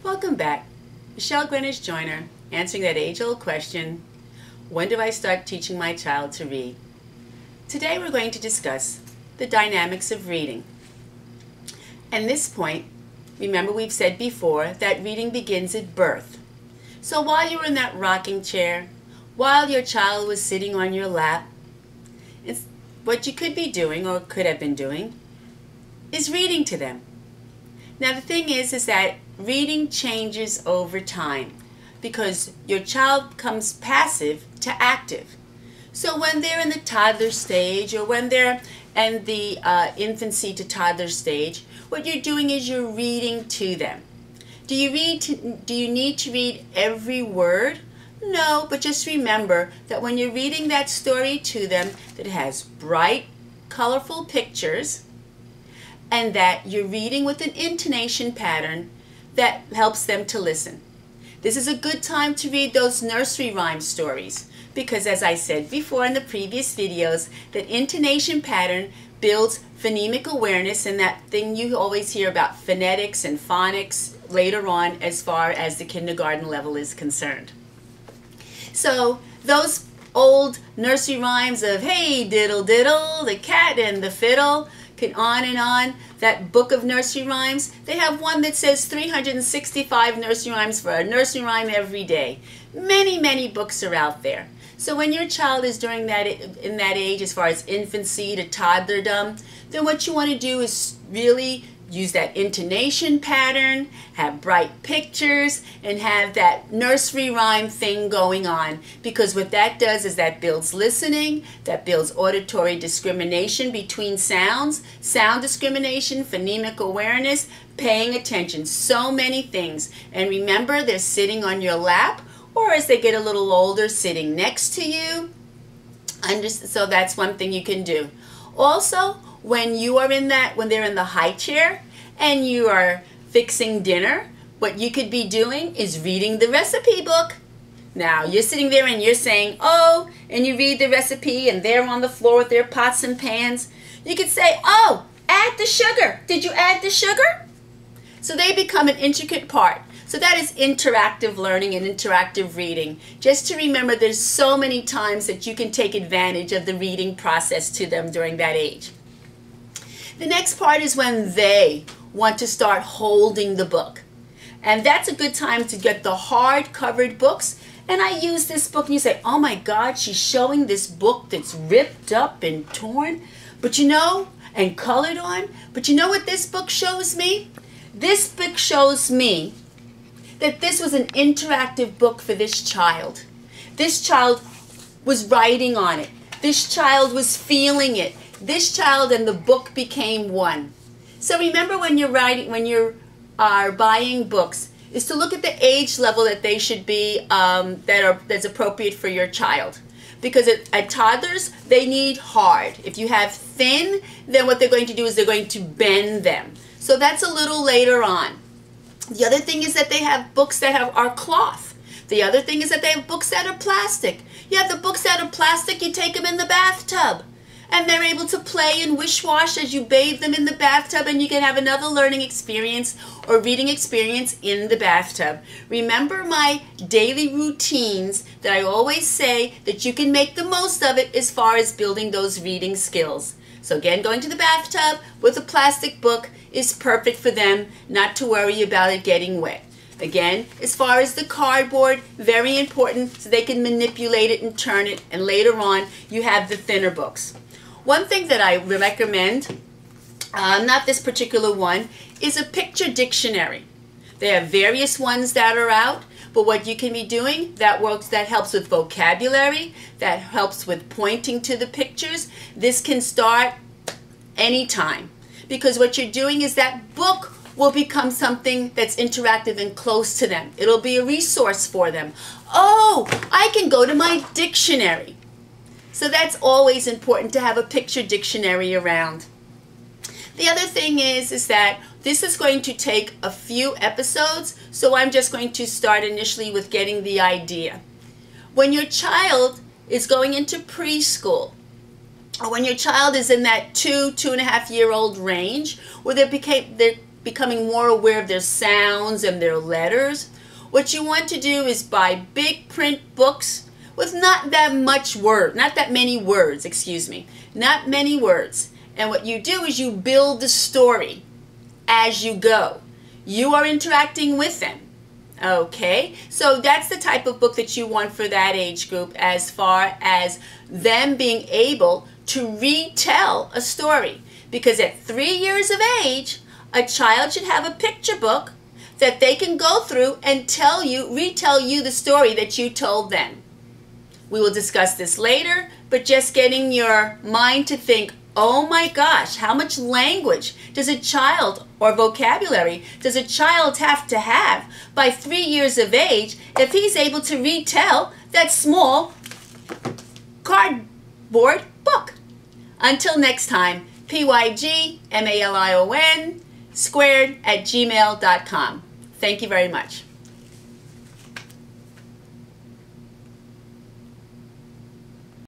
Welcome back. Michelle Greenwich Joyner, answering that age-old question, when do I start teaching my child to read? Today we're going to discuss the dynamics of reading. At this point, remember we've said before that reading begins at birth. So while you were in that rocking chair, while your child was sitting on your lap, what you could be doing, or could have been doing, is reading to them. Now the thing is that reading changes over time because your child becomes passive to active. So when they're in the toddler stage, or when they're in the infancy to toddler stage, what you're doing is you're reading to them. Do you need to read every word? No, but just remember that when you're reading that story to them, that it has bright, colorful pictures, and that you're reading with an intonation pattern that helps them to listen. This is a good time to read those nursery rhyme stories because, as I said before in the previous videos, that intonation pattern builds phonemic awareness, and that thing you always hear about phonetics and phonics later on as far as the kindergarten level is concerned. So those old nursery rhymes of hey diddle diddle, the cat and the fiddle, on and on, that book of nursery rhymes, they have one that says 365 nursery rhymes for a nursery rhyme every day. Many books are out there. So when your child is during that, in that age, as far as infancy to toddlerdom, then what you want to do is really use that intonation pattern, have bright pictures, and have that nursery rhyme thing going on. Because what that does is that builds listening, that builds auditory discrimination between sounds, sound discrimination, phonemic awareness, paying attention, so many things. And remember, they're sitting on your lap, or as they get a little older, sitting next to you. So that's one thing you can do. Also, when they're in the high chair and you are fixing dinner, what you could be doing is reading the recipe book. Now, you're sitting there and you're saying, oh, and you read the recipe and they're on the floor with their pots and pans. You could say, oh, add the sugar. Did you add the sugar? So they become an intricate part. So that is interactive learning and interactive reading. Just to remember, there's so many times that you can take advantage of the reading process to them during that age. The next part is when they want to start holding the book. And that's a good time to get the hard-covered books. And I use this book and you say, oh my God, she's showing this book that's ripped up and torn, and colored on. But you know what this book shows me? This book shows me that this was an interactive book for this child. This child was writing on it. This child was feeling it. This child and the book became one. So remember, when you are buying books, is to look at the age level that they should be, that's appropriate for your child. Because at toddlers, they need hard. If you have thin, then what they're going to do is they're going to bend them. So that's a little later on. The other thing is that they have books that are cloth. The other thing is that they have books that are plastic. You have the books that are plastic, you take them in the bathtub. And they're able to play and wish-wash as you bathe them in the bathtub, and you can have another learning experience or reading experience in the bathtub. Remember my daily routines that I always say that you can make the most of it as far as building those reading skills. So again, going to the bathtub with a plastic book is perfect for them, not to worry about it getting wet. Again, as far as the cardboard, very important so they can manipulate it and turn it, and later on you have the thinner books. One thing that I recommend, not this particular one, is a picture dictionary. There are various ones that are out, but what you can be doing, that helps with vocabulary, that helps with pointing to the pictures. This can start anytime, because what you're doing is that book will become something that's interactive and close to them. It'll be a resource for them. Oh, I can go to my dictionary. So that's always important to have a picture dictionary around. The other thing is that this is going to take a few episodes, so I'm just going to start initially with getting the idea. When your child is going into preschool, or when your child is in that 2.5 year old range, where they're becoming more aware of their sounds and their letters, what you want to do is buy big print books with not that many words, not many words. And what you do is you build the story as you go. You are interacting with them. Okay, so that's the type of book that you want for that age group, as far as them being able to retell a story. Because at 3 years of age, a child should have a picture book that they can go through and retell you the story that you told them. We will discuss this later, but just getting your mind to think, oh my gosh, how much language does a child, or vocabulary, does a child have to have by 3 years of age if he's able to retell that small cardboard book? Until next time, pygmalion squared@gmail.com. Thank you very much.